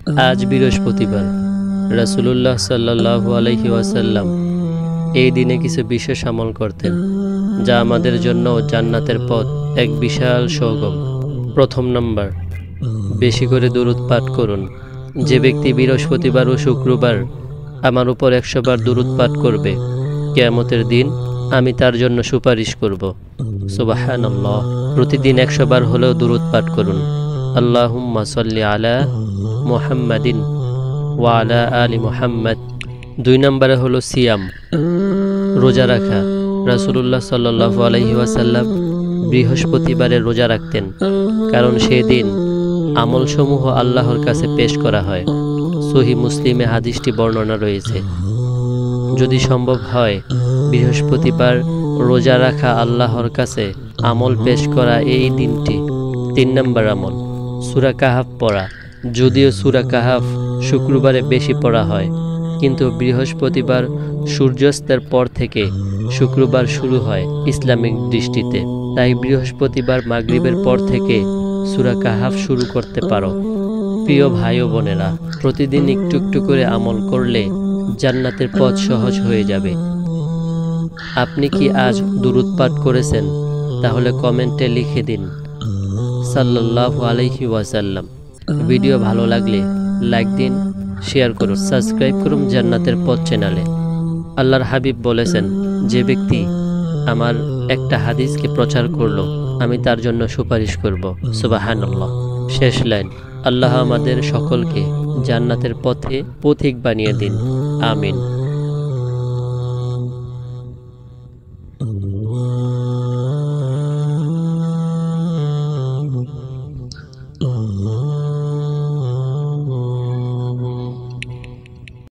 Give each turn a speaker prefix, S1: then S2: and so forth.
S1: আজ বৃহস্পতিবার। রাসূলুল্লাহ সাল্লাল্লাহু আলাইহি ওয়াসাল্লাম এই দিনে কিছু বিশেষ আমল করতেন, যা আমাদের জন্য জান্নাতের পথ এক বিশাল সওগাত। প্রথম নাম্বার, বেশি করে দুরূদ পাঠ করুন। যে ব্যক্তি বৃহস্পতিবার ও শুক্রবার আমার উপর 100 বার দুরূদ পাঠ করবে, কিয়ামতের দিন আমি তার জন্য সুপারিশ করব। সুবহানাল্লাহ। প্রতিদিন 100 বার হলেও দুরূদ পাঠ করুন। আল্লাহুম্মা সাল্লি আলা মুহাম্মাদিন ওয়া আলা আলি মুহাম্মাদ। 2 নম্বরে হলো সিয়াম, রোজা রাখা। রাসূলুল্লাহ সাল্লাল্লাহু আলাইহি ওয়াসাল্লাম বৃহস্পতিবারে রোজা রাখতেন, কারণ সেদিন আমলসমূহ আল্লাহর কাছে পেশ করা হয়। সহিহ মুসলিমে হাদিসটি বর্ণনা রয়েছে। যদি সম্ভব হয় বৃহস্পতিবার রোজা রাখা, আল্লাহর কাছে আমল পেশ করা এই দিনটি। 3 নম্বর আমল, সূরা কাহাফ পড়া। যদিও সূরা কাহাফ শুক্রবারে বেশি পড়া হয়, কিন্তু বৃহস্পতিবার সূর্যাস্তের পর থেকে শুক্রবার শুরু হয় ইসলামিক দৃষ্টিতে। তাই বৃহস্পতিবার মাগরিবের পর থেকে সূরা কাহাফ শুরু করতে পারো। প্রিয় ভাই ও বোনেরা, প্রতিদিন একটু একটু করে আমল করলে জান্নাতের পথ সহজ হয়ে যাবে। আপনি কি আজ দুরূদ পাঠ করেছেন? তাহলে কমেন্টে লিখে দিন সাল্লাল্লাহু আলাইহি ওয়াসাল্লাম। ভিডিও ভালো লাগলে লাইক দিন, শেয়ার করুন, সাবস্ক্রাইব করুন জান্নাতের পথ চ্যানেলে। আল্লাহর হাবিব বলেছেন, যে ব্যক্তি আমার একটা হাদিসকে প্রচার করলো, আমি তার জন্য সুপারিশ করব। সুবহানাল্লাহ। শেষ লাইন, আল্লাহ আমাদের সকলকে জান্নাতের পথে পথিক বানিয়ে দিন। আমিন।